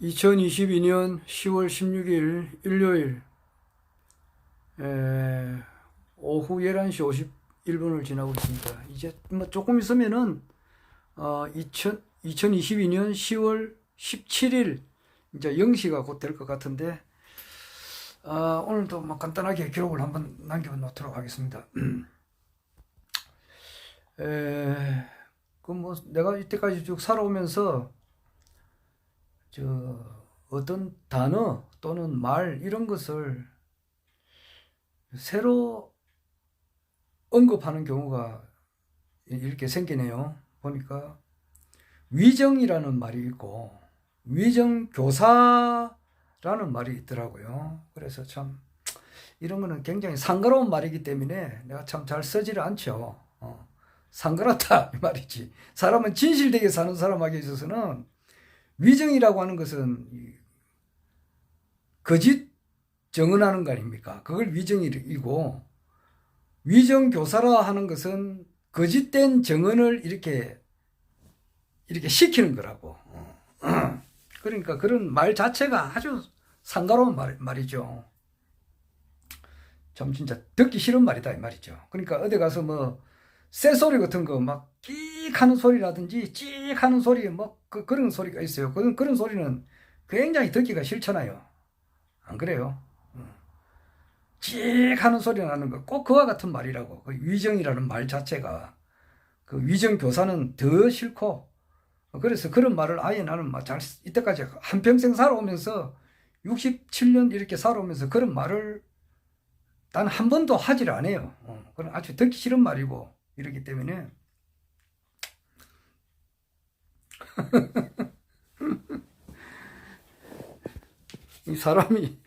2022년 10월 16일 일요일 오후 11시 51분을 지나고 있습니다. 이제 뭐 조금 있으면은 2022년 10월 17일 이제 0시가 곧 될 것 같은데 오늘도 뭐 간단하게 기록을 한번 남겨 놓도록 하겠습니다. 그 뭐 내가 이때까지 쭉 살아오면서 어떤 단어 또는 말 이런 것을 새로 언급하는 경우가 이렇게 생기네요. 보니까 위정이라는 말이 있고 위정교사라는 말이 있더라고요. 그래서 참 이런 거는 굉장히 상가로운 말이기 때문에 내가 참 잘 쓰지를 않죠. 상가롭다 이 말이지. 사람은 진실되게 사는 사람에게 있어서는 위정이라고 하는 것은 거짓 정언하는 거 아닙니까? 그걸 위정이고, 위정교사라 하는 것은 거짓된 정언을 이렇게 시키는 거라고. 그러니까 그런 말 자체가 아주 상가로운 말이죠. 참 진짜 듣기 싫은 말이다 이 말이죠. 그러니까 어디 가서 뭐 쇠소리 같은 거 막 끼익 하는 소리라든지 찍 하는 소리 뭐 그런 소리가 있어요. 그런 소리는 굉장히 듣기가 싫잖아요. 안 그래요? 찍 하는 소리 나는 거 꼭 그와 같은 말이라고. 그 위정이라는 말 자체가 그 위정 교사는 더 싫고, 그래서 그런 말을 아예 나는 이때까지 한평생 살아오면서 67년 이렇게 살아오면서 그런 말을 단 한 번도 하질 않아요. 그건 아주 듣기 싫은 말이고 이러기 때문에 이 사람이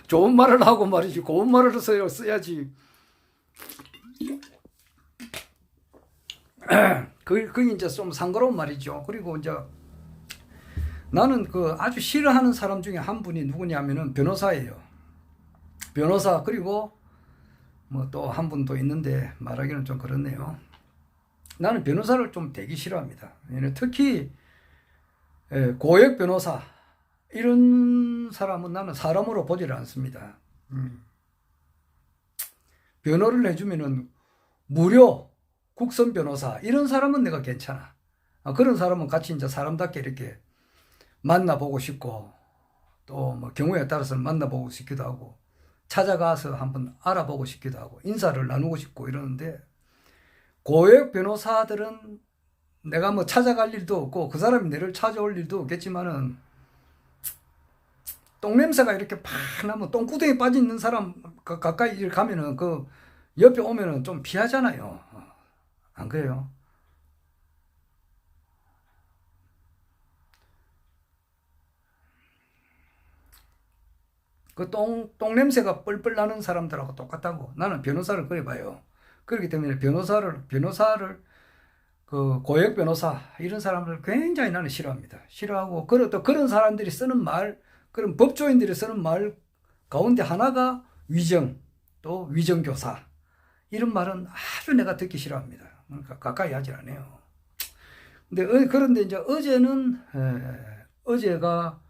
좋은 말을 하고 말이지 고운 말을 써야지. 그게 이제 좀 상가로운 말이죠. 그리고 이제 나는 그 아주 싫어하는 사람 중에 한 분이 누구냐면은 변호사예요. 변호사. 그리고 뭐 또 한 분 또 있는데 말하기는 좀 그렇네요. 나는 변호사를 좀 되게 싫어합니다. 특히 고액 변호사 이런 사람은 나는 사람으로 보지를 않습니다. 변호를 해주면은 무료 국선 변호사 이런 사람은 내가 괜찮아. 그런 사람은 같이 이제 사람답게 이렇게 만나보고 싶고 또 뭐 경우에 따라서는 만나보고 싶기도 하고 찾아가서 한번 알아보고 싶기도 하고 인사를 나누고 싶고 이러는데, 고액 변호사들은 내가 뭐 찾아갈 일도 없고 그 사람이 내를 찾아올 일도 없겠지만은 똥냄새가 이렇게 팍 나면 똥구덩이 빠져 있는 사람 가까이 가면은 그 옆에 오면은 좀 피하잖아요. 안 그래요? 그 똥냄새가 뻘뻘 나는 사람들하고 똑같다고. 나는 변호사를 그래 봐요. 그렇기 때문에 변호사를 그 고액 변호사 이런 사람들 굉장히 나는 싫어합니다. 싫어하고 또 그런 사람들이 쓰는 말, 그런 법조인들이 쓰는 말 가운데 하나가 위정, 또 위정교사 이런 말은 아주 내가 듣기 싫어합니다. 그러니까 가까이 하질 않아요. 그런데 이제 어제가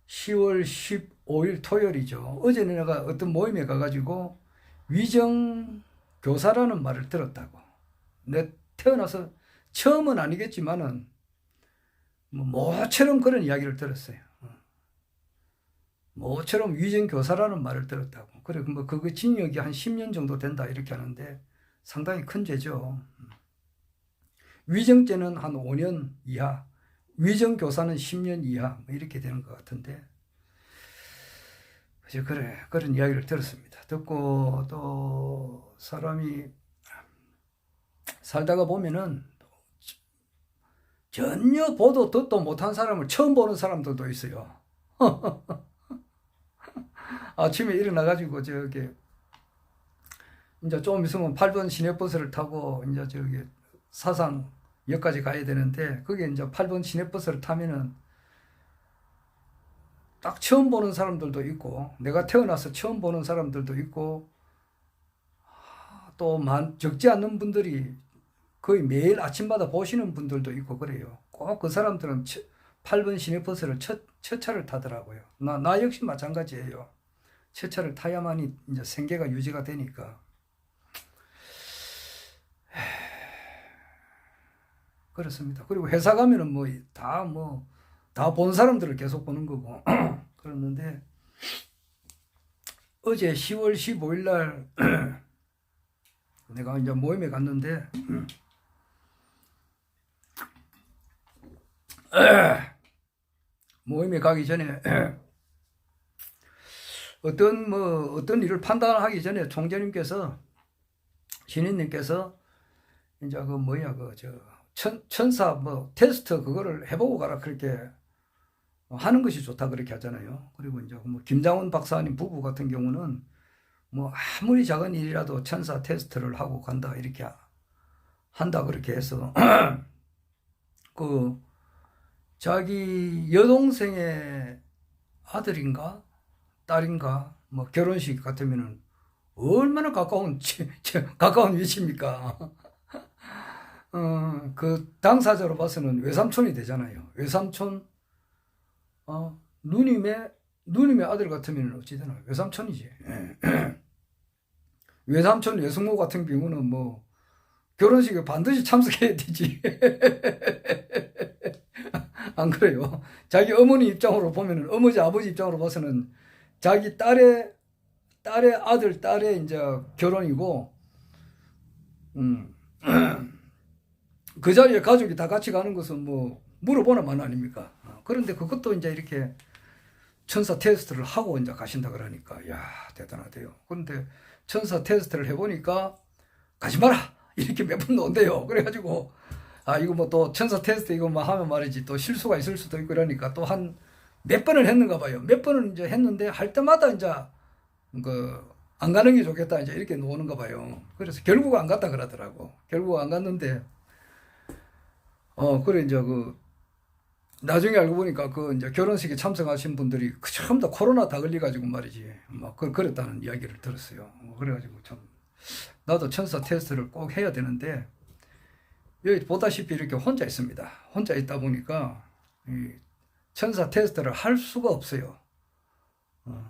10월 15일 토요일이죠. 어제는 내가 어떤 모임에 가가지고 위정교사라는 말을 들었다고. 내 태어나서 처음은 아니겠지만은 모처럼 그런 이야기를 들었어요. 모처럼 위정교사라는 말을 들었다고. 그래 뭐 그거 징역이 한 10년 정도 된다 이렇게 하는데 상당히 큰 죄죠. 위정죄는 한 5년 이하, 위정교사는 10년 이하 뭐 이렇게 되는 것 같은데, 그래 그런 이야기를 들었습니다. 듣고 또 사람이 살다가 보면은 전혀 보도 듣도 못한 사람을 처음 보는 사람들도 있어요. 아침에 일어나가지고 이제 좀 있으면 8번 시내버스를 타고 이제 사상역까지 가야 되는데, 그게 이제 8번 시내버스를 타면은 딱 처음 보는 사람들도 있고 내가 태어나서 처음 보는 사람들도 있고 또 적지 않는 분들이 거의 매일 아침마다 보시는 분들도 있고 그래요. 꼭 그 사람들은 8번 시내버스를 첫 차를 타더라고요. 나 역시 마찬가지예요. 첫 차를 타야만이 이제 생계가 유지가 되니까. 그렇습니다. 그리고 회사 가면은 다 본 사람들을 계속 보는 거고. 그랬는데, 어제 10월 15일 날, 내가 이제 모임에 갔는데, 모임에 가기 전에, 어떤 일을 판단하기 전에 총재님께서, 신인님께서, 이제 천사 테스트 그거를 해보고 가라 그렇게 하는 것이 좋다 그렇게 하잖아요. 그리고 이제 김장훈 박사님 부부 같은 경우는 아무리 작은 일이라도 천사 테스트를 하고 간다 이렇게 한다 그렇게 해서 그 자기 여동생의 아들인가 딸인가 결혼식 같으면은 얼마나 가까운 위치입니까? 그 당사자로 봐서는 외삼촌이 되잖아요. 외삼촌, 누님의 아들 같으면 어찌되나 외삼촌이지. 외삼촌, 외숙모 같은 경우는 결혼식에 반드시 참석해야 되지. 안 그래요? 자기 어머니 입장으로 보면은, 아버지 입장으로 봐서는 자기 딸의 아들, 딸의 이제 결혼이고, 그 자리에 가족이 다 같이 가는 것은 물어보나 마나 아닙니까? 그런데 그것도 이제 이렇게 천사 테스트를 하고 이제 가신다 그러니까, 야, 대단하대요. 그런데 천사 테스트를 해보니까, 가지 마라! 이렇게 몇 번 논대요. 그래가지고, 이거 또 천사 테스트 이거 하면 말이지, 또 실수가 있을 수도 있고 그러니까 또 한 몇 번을 했는가 봐요. 몇 번을 이제 했는데, 할 때마다 이제, 안 가는 게 좋겠다, 이제 이렇게 노는가 봐요. 그래서 결국 안 갔다 그러더라고. 결국 안 갔는데, 그래, 이제 나중에 알고 보니까 이제 결혼식에 참석하신 분들이 전부 다 코로나 다 걸려가지고 말이지. 그랬다는 이야기를 들었어요. 그래가지고 나도 천사 테스트를 꼭 해야 되는데, 여기 보다시피 이렇게 혼자 있습니다. 혼자 있다 보니까, 이 천사 테스트를 할 수가 없어요.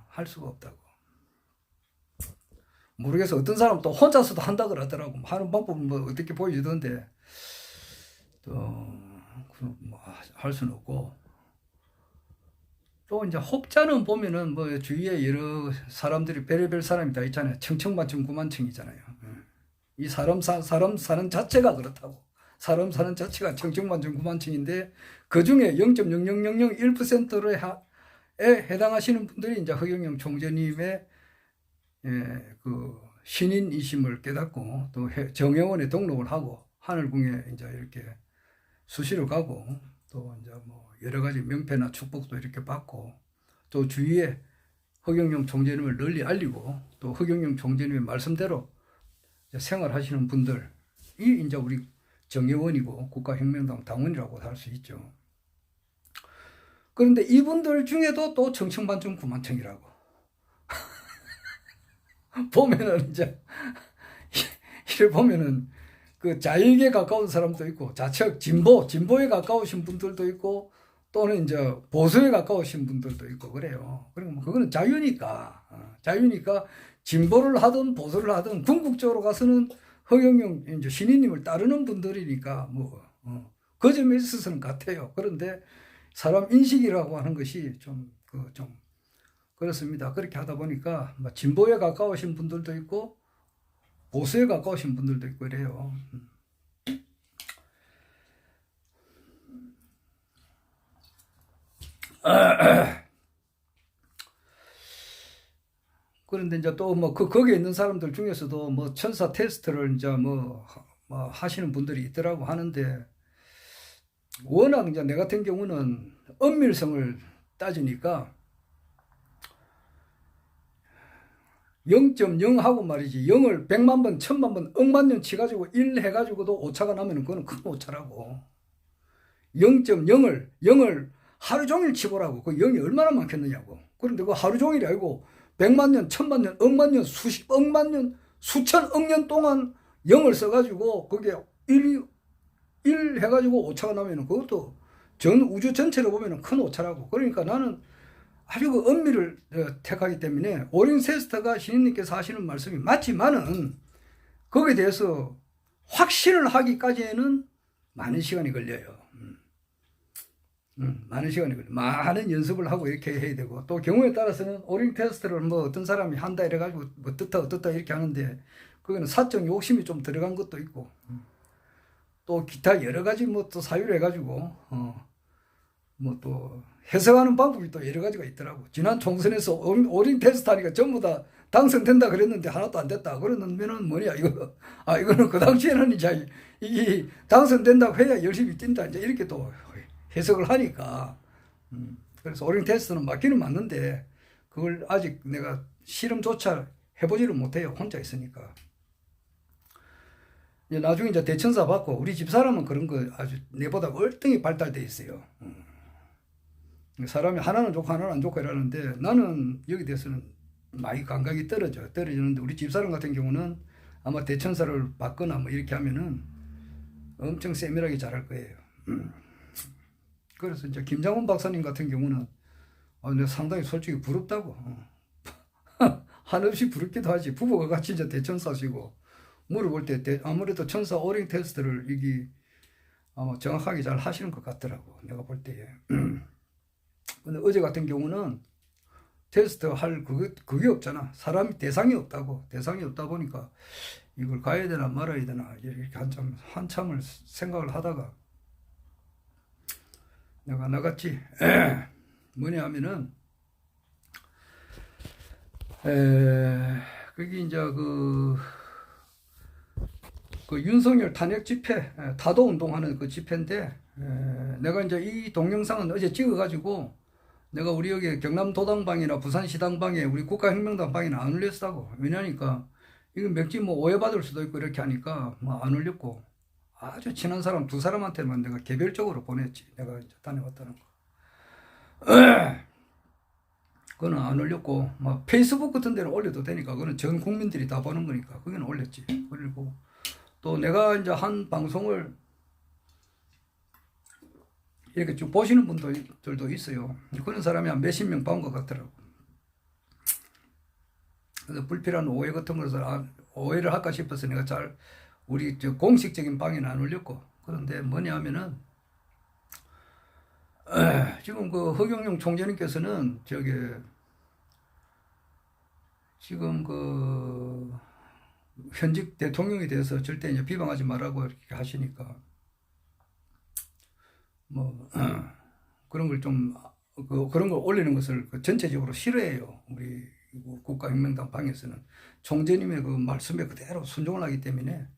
할 수가 없다고. 모르겠어. 어떤 사람 또 혼자서도 한다 그러더라고. 하는 방법은 어떻게 보여주던데, 할 수는 없고. 또 이제 혹자는 보면은 주위에 여러 사람들이 별의별 사람이 다 있잖아요. 청천만청 구만청이잖아요. 이 사람 사는 자체가 그렇다고. 사람 사는 자체가 청천만청 구만청인데 그 중에 0.00001%에 해당하시는 분들이 이제 허경영 총재님의 그 신인이심을 깨닫고 또 정회원에 등록을 하고 하늘궁에 이제 이렇게 수시로 가고 또 이제 여러 가지 명패나 축복도 이렇게 받고 또 주위에 허경영 총재님을 널리 알리고 또 허경영 총재님의 말씀대로 생활하시는 분들이 이제 우리 정회원이고 국가혁명당 당원이라고 할 수 있죠. 그런데 이분들 중에도 또 청천만청 구만청이라고 보면은 이제 이래 보면은 그 자유에 가까운 사람도 있고 좌측 진보에 가까우신 분들도 있고 또는 이제 보수에 가까우신 분들도 있고 그래요. 그리고 그거는 자유니까 진보를 하든 보수를 하든 궁극적으로 가서는 허경영 이제 신인님을 따르는 분들이니까 그 점에 있어서는 같아요. 그런데 사람 인식이라고 하는 것이 좀 그렇습니다. 그렇게 하다 보니까 진보에 가까우신 분들도 있고 보수에 가까우신 분들도 있고 이래요. 그런데 이제 또 거기에 있는 사람들 중에서도 천사 테스트를 이제 하시는 분들이 있더라고 하는데 워낙 이제 내 같은 경우는 엄밀성을 따지니까 0.0 하고 말이지 0을 100만 번, 1000만 번, 억만 년 치가지고 1 해가지고도 오차가 나면 그건 큰 오차라고. 0.0을 하루 종일 치보라고. 그 0이 얼마나 많겠느냐고. 그런데 그 하루 종일이 아니고 100만 년, 1000만 년, 억만 년, 수십억만 년, 수천억 년 동안 0을 써가지고 그게 1 해가지고 오차가 나면 그것도 전 우주 전체로 보면 큰 오차라고. 그러니까 나는 아주 그 엄밀을 택하기 때문에 오린 세스터가 신인님께서 하시는 말씀이 맞지만은 거기에 대해서 확신을 하기까지는 많은 시간이 걸려요. 많은 시간이 걸려요. 많은 연습을 하고 이렇게 해야 되고, 또 경우에 따라서는 오링 테스트를 뭐 어떤 사람이 한다 이래가지고 뭐 어떻다 이렇게 하는데, 그거는 사적 욕심이 좀 들어간 것도 있고, 또 기타 여러 가지 뭐 또 사유를 해가지고, 뭐 또 해석하는 방법이 또 여러 가지가 있더라고. 지난 총선에서 오링 테스트 하니까 전부 다 당선된다 그랬는데 하나도 안 됐다. 그러면은 뭐냐, 이거. 이거는 그 당시에는 이제 이게 당선된다고 해야 열심히 뛴다. 이제 이렇게 또 해석을 하니까. 그래서 오링 테스트는 맞기는 맞는데, 그걸 아직 내가 실험조차 해보지를 못해요. 혼자 있으니까. 이제 나중에 이제 대천사 받고, 우리 집사람은 그런 거 아주 내보다 월등히 발달돼 있어요. 사람이 하나는 좋고 하나는 안 좋고 이러는데, 나는 여기 대해서는 많이 감각이 떨어지는데, 우리 집사람 같은 경우는 아마 대천사를 받거나 뭐 이렇게 하면은 엄청 세밀하게 잘할 거예요. 그래서 이제 김장훈 박사님 같은 경우는 내가 상당히 솔직히 부럽다고. 한없이 부럽기도 하지. 부부가 같이 이제 대천사시고, 물어볼 때 아무래도 천사 오링 테스트를 이게 아마 정확하게 잘 하시는 것 같더라고, 내가 볼 때에. 근데 어제 같은 경우는 테스트 할 그게 없잖아. 대상이 없다고. 대상이 없다 보니까 이걸 가야 되나 말아야 되나 이렇게 한참을 생각을 하다가 내가 나갔지. 뭐냐 하면은 그게 이제 그 윤석열 탄핵 집회, 타도 운동하는 그 집회인데, 내가 이제 이 동영상은 어제 찍어가지고 내가 우리 여기 경남도당방이나 부산시당방에 우리 국가혁명당방에는 안 올렸다고. 왜냐니까 이거 맥지 뭐 오해받을 수도 있고 이렇게 하니까 뭐 안 올렸고, 아주 친한 사람 두 사람한테만 내가 개별적으로 보냈지. 내가 이제 다녀왔다는 거. 그거는 안 올렸고, 뭐 페이스북 같은 데는 올려도 되니까, 그거는 전 국민들이 다 보는 거니까 그건 올렸지. 그리고 또 내가 이제 한 방송을 이렇게 쭉 보시는 분들도 있어요. 그런 사람이 한 몇십 명 본 것 같더라고. 그래서 불필요한 오해 같은 것을 오해를 할까 싶어서 내가 우리 공식적인 방에는 안 올렸고. 그런데 뭐냐 하면은 지금 그 허경영 총재님께서는 지금 그 현직 대통령에 대해서 절대 이제 비방하지 말라고 이렇게 하시니까 뭐 그런 걸 좀 그런 걸 올리는 것을 전체적으로 싫어해요. 우리 국가혁명당 방에서는 총재님의 그 말씀에 그대로 순종을 하기 때문에.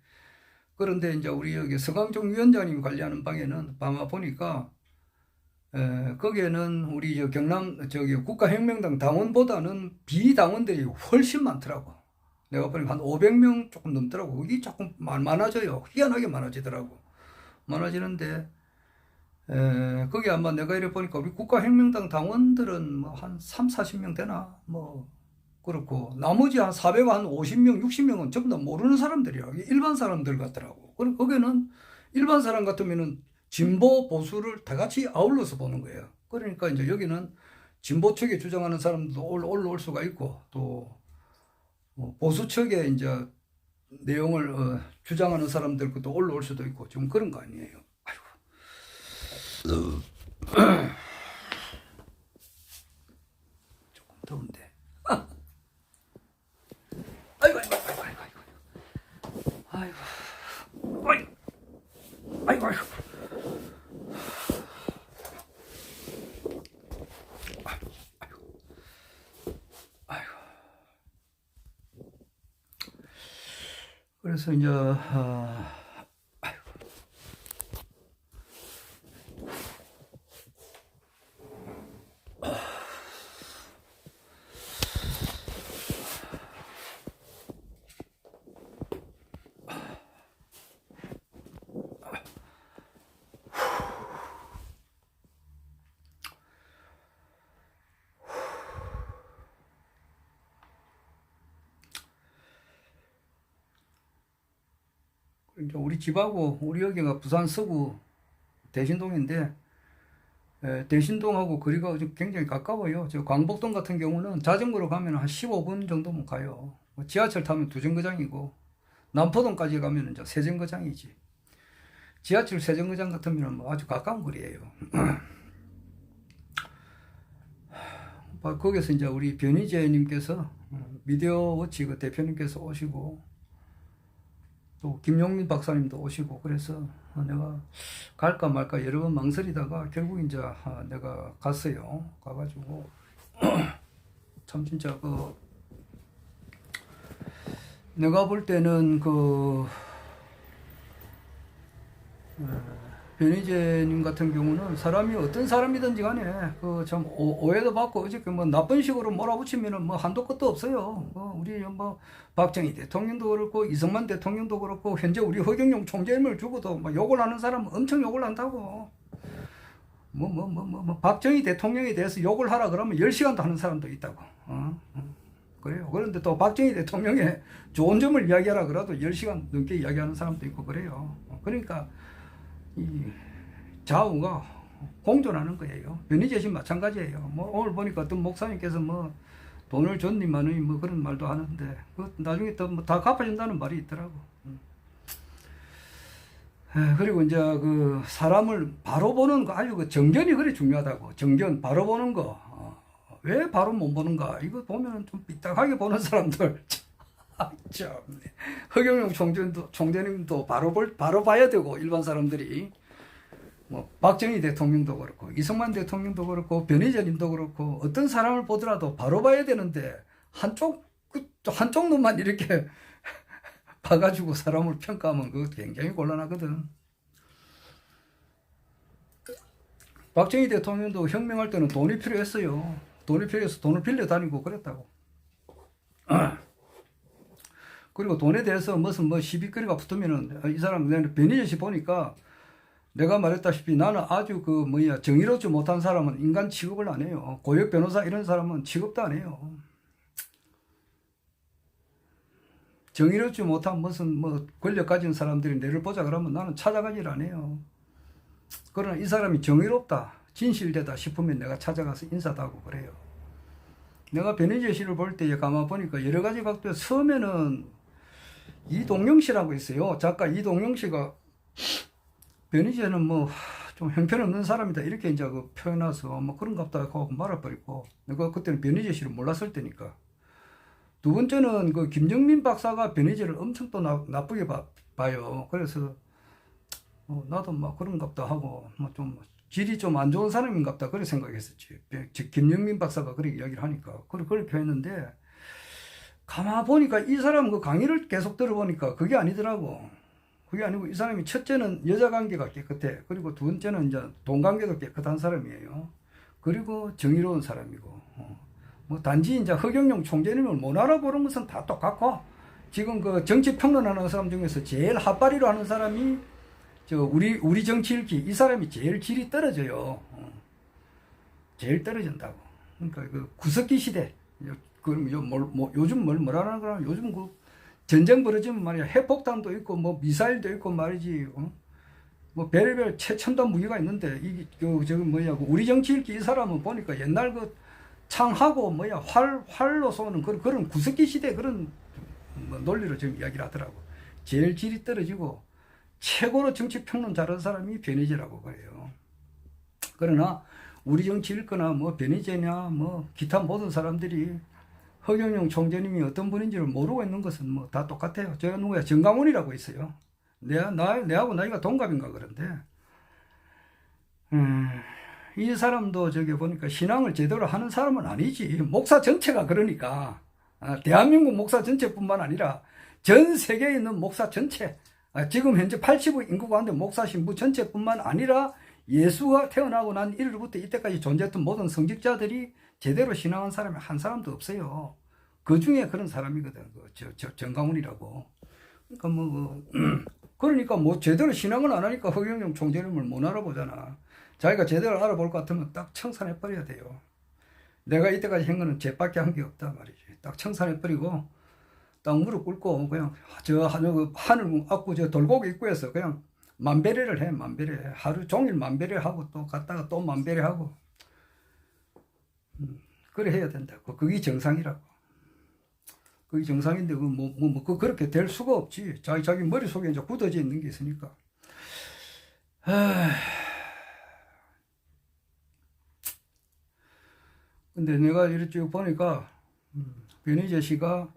그런데 이제 우리 여기 서강정 위원장님이 관리하는 방에는 아마 보니까 거기에는 우리 국가혁명당 당원보다는 비당원들이 훨씬 많더라고. 내가 보니까 한 500명 조금 넘더라고. 이게 조금 많아져요. 희한하게 많아지더라고. 많아지는데, 거기 아마 내가 이래 보니까 우리 국가혁명당 당원들은 뭐 한 3, 40명 되나? 뭐, 그렇고, 나머지 한 450명, 60명은 전부 다 모르는 사람들이야. 일반 사람들 같더라고. 그럼 거기는 일반 사람 같으면은 진보, 보수를 다 같이 아울러서 보는 거예요. 그러니까 이제 여기는 진보 측에 주장하는 사람도 올라올 수가 있고, 또, 보수 측에 이제 내용을 주장하는 사람들 것도 올라올 수도 있고, 좀 그런 거 아니에요. 아이고. 조금 더운데. 아이고. 그래서 이제 우리 집하고 우리 여기가 부산 서구 대신동인데, 대신동하고 거리가 굉장히 가까워요. 저 광복동 같은 경우는 자전거로 가면 한 15분 정도면 가요. 지하철 타면 2정거장이고, 남포동까지 가면 이제 3정거장이지. 지하철 3정거장 같으면 뭐 아주 가까운 거리예요. 거기서 이제 우리 변희재님께서, 미디어워치 그 대표님께서 오시고, 또 김용민 박사님도 오시고, 그래서 내가 갈까 말까 여러 번 망설이다가 결국 이제 내가 갔어요. 가가지고 참 진짜 내가 볼 때는 변희재님 같은 경우는 사람이 어떤 사람이든지 간에 참 오해도 받고 어저께 뭐 나쁜 식으로 몰아붙이면은 뭐 한도 끝도 없어요. 우리 뭐 박정희 대통령도 그렇고 이승만 대통령도 그렇고 현재 우리 허경영 총재님을 두고도 뭐 욕을 하는 사람은 엄청 욕을 한다고. 박정희 대통령에 대해서 욕을 하라 그러면 10시간도 하는 사람도 있다고. 그래요. 그런데 또 박정희 대통령의 좋은 점을 이야기하라 그래도 10시간 넘게 이야기하는 사람도 있고 그래요. 그러니까 이 좌우가 공존하는 거예요. 변희재 씨 마찬가지예요. 뭐 오늘 보니까 어떤 목사님께서 뭐 돈을 줬니만은 뭐 그런 말도 하는데 나중에 또 뭐 다 갚아준다는 말이 있더라고. 그리고 이제 사람을 바로 보는 거 아주 정견이 그래 중요하다고. 정견 바로 보는 거. 왜 바로 못 보는가? 이거 보면 좀 삐딱하게 보는 사람들. 참, 허경영 총재님도 바로 봐야 되고, 일반 사람들이. 뭐, 박정희 대통령도 그렇고, 이승만 대통령도 그렇고, 변희재님도 그렇고, 어떤 사람을 보더라도 바로 봐야 되는데, 한쪽 눈만 이렇게 봐가지고 사람을 평가하면 그거 굉장히 곤란하거든. 박정희 대통령도 혁명할 때는 돈이 필요했어요. 돈이 필요해서 돈을 빌려 다니고 그랬다고. 그리고 돈에 대해서 무슨 시비거리가 붙으면은 이 사람 변희재 씨 보니까 내가 말했다시피 나는 아주 정의롭지 못한 사람은 인간 취급을 안 해요. 고역 변호사 이런 사람은 취급도 안 해요. 정의롭지 못한 무슨 권력 가진 사람들이 내를 보자 그러면 나는 찾아가질 안 해요. 그러나 이 사람이 정의롭다, 진실되다 싶으면 내가 찾아가서 인사도 하고 그래요. 내가 변희재 씨를 볼 때 가만 보니까 여러 가지 각도에서 처음에는 이동영 씨라고 있어요. 작가 이동영 씨가 변희재는 좀 형편없는 사람이다 이렇게 이제 표현해서 그런가 보다 하고 말아버리고, 내가 그때는 변희재 씨를 몰랐을 때니까. 두 번째는 김정민 박사가 변희재를 엄청 또 나쁘게 봐요. 그래서 나도 그런가 보다 하고 좀 질이 좀 안 좋은 사람인가 보다 그렇게 생각했었지. 김정민 박사가 그렇게 이야기를 하니까 그렇게 했는데, 가만 보니까 이 사람 강의를 계속 들어보니까 그게 아니더라고. 그게 아니고 이 사람이 첫째는 여자 관계가 깨끗해. 그리고 두 번째는 이제 돈 관계도 깨끗한 사람이에요. 그리고 정의로운 사람이고. 단지 이제 허경영 총재님을 못 알아보는 것은 다 똑같고, 지금 정치 평론하는 사람 중에서 제일 핫바리로 하는 사람이 우리 정치 읽기, 이 사람이 제일 질이 떨어져요. 제일 떨어진다고. 그러니까 구석기 시대. 그럼 요즘 뭐라는 거야? 요즘 전쟁 벌어지면 말이야, 핵폭탄도 있고 미사일도 있고 말이지. 별의별 최첨단 무기가 있는데 이게 우리 정치 읽기 이 사람은 보니까 옛날 창하고 활로 쏘는 그런 구석기 시대 그런 논리로 지금 이야기를 하더라고. 제일 질이 떨어지고 최고로 정치 평론 잘하는 사람이 변희재라고 그래요. 그러나 우리 정치 읽거나 변희재냐 기타 모든 사람들이 허경영 총재님이 어떤 분인지를 모르고 있는 것은 다 똑같아요. 제가 누구야? 정강훈이라고 있어요. 내하고 나이가 동갑인가 그런데, 이 사람도 보니까 신앙을 제대로 하는 사람은 아니지. 목사 전체가 그러니까. 대한민국 목사 전체뿐만 아니라 전 세계에 있는 목사 전체, 지금 현재 80의 인구 가운데 목사 신부 전체뿐만 아니라 예수가 태어나고 난 이르부터 이때까지 존재했던 모든 성직자들이 제대로 신앙한 사람이 한 사람도 없어요. 그 중에 그런 사람이거든. 정강훈이라고. 그러니까 제대로 신앙을 안 하니까 허경영 총재님을 못 알아보잖아. 자기가 제대로 알아볼 것 같으면 딱 청산해버려야 돼요. 내가 이때까지 한 거는 죄밖에 한 게 없다 말이지. 딱 청산해버리고 딱 무릎 꿇고 그냥 하늘 앞고 돌고기 입구에서 그냥 만배례를 해, 만배례. 하루 종일 만배례 하고 또 갔다가 또 만배례 하고. 그래 해야 된다고. 그게 정상이라고. 그게 정상인데, 그렇게 될 수가 없지. 자기 머릿속에 이제 굳어져 있는 게 있으니까. 근데 내가 이렇게 쭉 보니까, 변희재 씨가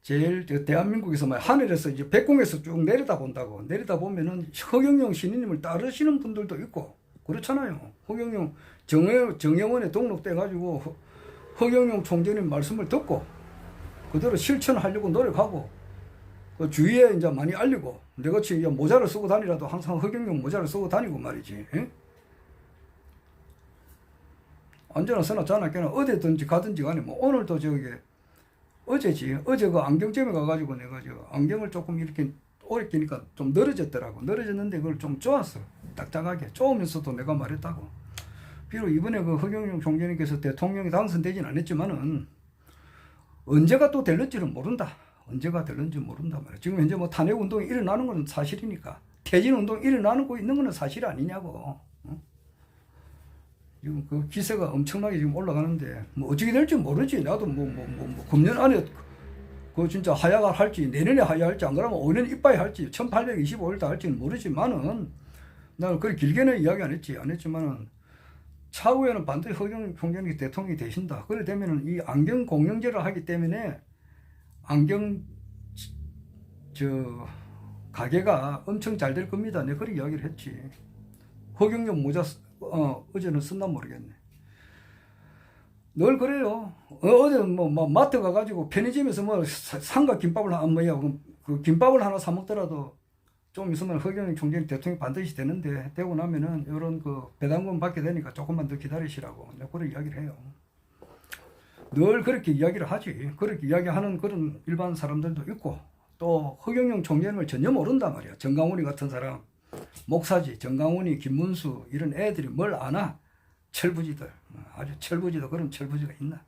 제일 대한민국에서 하늘에서 이제 백궁에서 쭉 내려다 본다고. 내려다 보면은 허경영 신인님을 따르시는 분들도 있고, 그렇잖아요. 허경영 정영원에 등록돼가지고 허경영 총재님 말씀을 듣고, 그대로 실천하려고 노력하고, 그 주위에 이제 많이 알리고, 내같이 모자를 쓰고 다니라도 항상 허경영 모자를 쓰고 다니고 말이지. 에? 언제나 서나 저나 깨나 어디든지 가든지 간에 뭐 오늘도 어제지. 어제 그 안경점에 가가지고 내가 안경을 조금 이렇게 오래 끼니까 좀 늘어졌더라고. 늘어졌는데 그걸 좀 쪼았어. 딱딱하게. 쪼으면서도 내가 말했다고. 비록 이번에 그 허경영 총재님께서 대통령이 당선되진 않았지만은 언제가 또 될는지는 모른다. 언제가 될는지 모른다 말이야. 지금 현재 뭐 탄핵 운동이 일어나는 건 사실이니까. 퇴진 운동이 일어나는 거 있는 거는 사실 아니냐고. 지금 그 기세가 엄청나게 지금 올라가는데 뭐 어떻게 될지 모르지. 나도 금년 안에 그 진짜 하야가 할지 내년에 하야할지 안 그러면 5년 이빠이 할지 1825일도 할지는 모르지만은 나는 그리 길게는 이야기 안 했지만은 차후에는 반드시 허경영 총재님이 대통령이 되신다. 그래 되면은 이 안경 공영제를 하기 때문에 안경 가게가 엄청 잘 될 겁니다. 내가 그렇게 이야기를 했지. 허경영 모자 어제는 썼나 모르겠네. 늘 그래요. 어제 마트 가가지고 편의점에서 삼각 김밥을 그 김밥을 하나 사 먹더라도 좀 있으면 허경영 총재님 대통령이 반드시 되는데, 되고 나면은 이런 그 배당금 받게 되니까 조금만 더 기다리시라고 내가 그렇게 이야기를 해요. 늘 그렇게 이야기를 하지. 그렇게 이야기하는 그런 일반 사람들도 있고, 또 허경영 총재님을 전혀 모른단 말이야. 정강훈이 같은 사람, 목사지, 정강훈이, 김문수 이런 애들이 뭘 아나? 철부지들. 아주 철부지도 그런 철부지가 있나?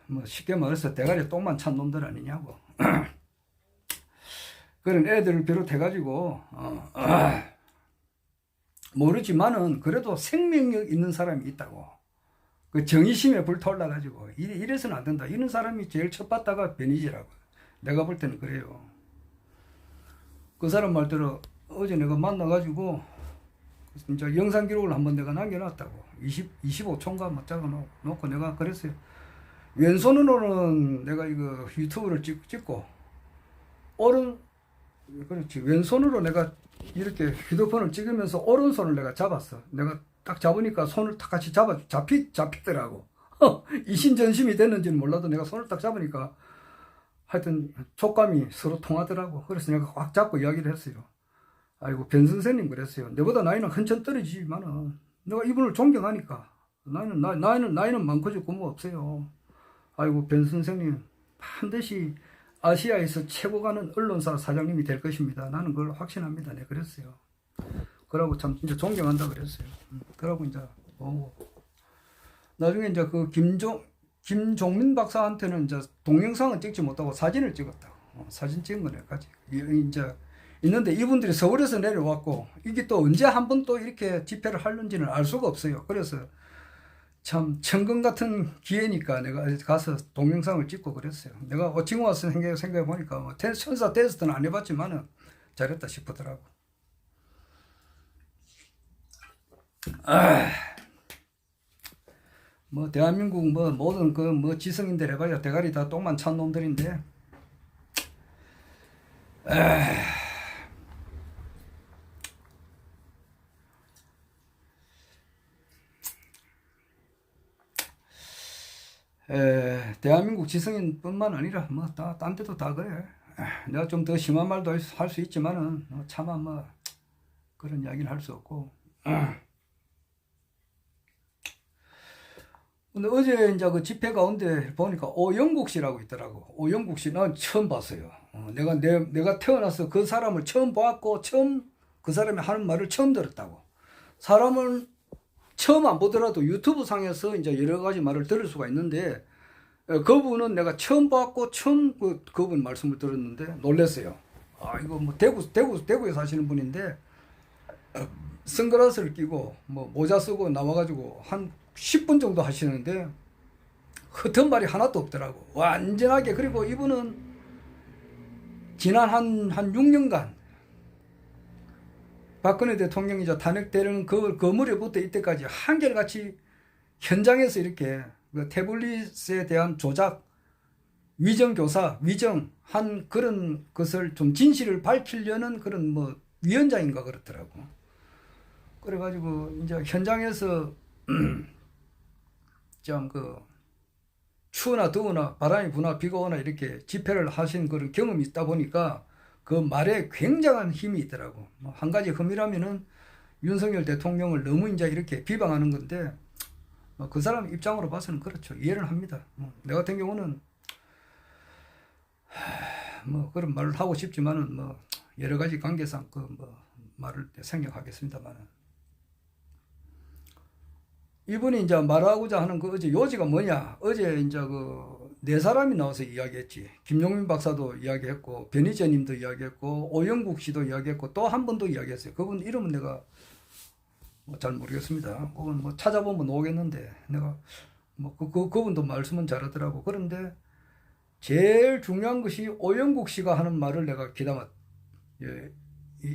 뭐 쉽게 말해서 대가리 똥만 찬 놈들 아니냐고. 그런 애들을 비롯해가지고 모르지만은 그래도 생명력 있는 사람이 있다고. 그 정의심에 불타올라가지고 이래서는 안 된다. 이런 사람이 제일 첫 봤다가 변희재라고. 내가 볼 때는 그래요. 그 사람 말대로 어제 내가 만나가지고 진짜 영상 기록을 한번 내가 남겨놨다고. 25초인가 막 적어놓고 내가 그랬어요. 왼손으로는 내가 이거 유튜브를 찍고 그렇지. 왼손으로 내가 이렇게 휴대폰을 찍으면서 오른손을 내가 잡았어. 내가 딱 잡으니까 손을 딱 같이 잡히더라고. 이신전심이 됐는지는 몰라도 내가 손을 딱 잡으니까 하여튼 촉감이 서로 통하더라고. 그래서 내가 꽉 잡고 이야기를 했어요. 아이고, 변 선생님 그랬어요. 내보다 나이는 한참 떨어지지만은 내가 이분을 존경하니까 나이는 많고 적고 뭐 없어요. 아이고, 변 선생님 반드시 아시아에서 최고 가는 언론사 사장님이 될 것입니다. 나는 그걸 확신합니다. 네, 그랬어요. 그러고 참 진짜 존경한다 그랬어요. 그러고 이제 나중에 이제 그 김종민 박사한테는 이제 동영상은 찍지 못하고 사진을 찍었다고. 사진 찍은 거 내까지 이제 있는데 이분들이 서울에서 내려왔고 이게 또 언제 한 번 또 이렇게 집회를 하는지는 알 수가 없어요. 그래서 참 천금 같은 기회니까 내가 가서 동영상을 찍고 그랬어요. 내가 지금 와서 생각해 보니까 천사 테스트는 안 해봤지만은 잘했다 싶더라고. 뭐 대한민국 모든 지성인들 해봐야 대가리 다 똥만 찬 놈들인데. 대한민국 지성인뿐만 아니라 뭐 딴 데도 다 그래. 내가 좀 더 심한 말도 할 수 있지만은 차마 뭐 그런 이야기는 할 수 없고. 근데 어제 이제 그 집회 가운데 보니까 오영국 씨라고 있더라고. 오영국 씨 난 처음 봤어요. 내가 태어나서 그 사람을 처음 봤고 그 사람이 하는 말을 처음 들었다고. 사람은 처음 안 보더라도 유튜브 상에서 이제 여러 가지 말을 들을 수가 있는데, 그분은 내가 처음 봤고 처음 그분 말씀을 들었는데 놀랐어요. 아, 이거 뭐 대구에 사시는 분인데, 선글라스를 끼고, 뭐, 모자 쓰고 나와가지고 한 10분 정도 하시는데, 흩은 말이 하나도 없더라고. 완전하게. 그리고 이분은 지난 한 6년간, 박근혜 대통령이 이제 탄핵되는 그 무렵부터 이때까지 한결같이 현장에서 이렇게 그 태블릿에 대한 조작, 위정교사, 위정한 그런 것을 좀 진실을 밝히려는 그런 뭐 위원장인가 그렇더라고. 그래가지고 이제 현장에서 좀 그 추우나 더우나 바람이 부나 비가 오나 이렇게 집회를 하신 그런 경험이 있다 보니까 그 말에 굉장한 힘이 있더라고. 한 가지 흠이라면은 윤석열 대통령을 너무 이제 이렇게 비방하는 건데, 그 사람 입장으로 봐서는 그렇죠. 이해를 합니다. 내 같은 경우는 뭐 그런 말을 하고 싶지만은 뭐 여러 가지 관계상 그 뭐 말을 생략하겠습니다만은, 이분이 이제 말하고자 하는 그 어제 요지가 뭐냐? 어제 이제 그 네 사람이 나와서 이야기했지. 김용민 박사도 이야기했고, 변희재님도 이야기했고, 오영국 씨도 이야기했고, 또 한 분도 이야기했어요. 그분 이름은 내가 뭐 잘 모르겠습니다. 그건 뭐 찾아보면 오겠는데, 내가 뭐 그분도 말씀은 잘하더라고. 그런데 제일 중요한 것이 오영국 씨가 하는 말을 내가 기다마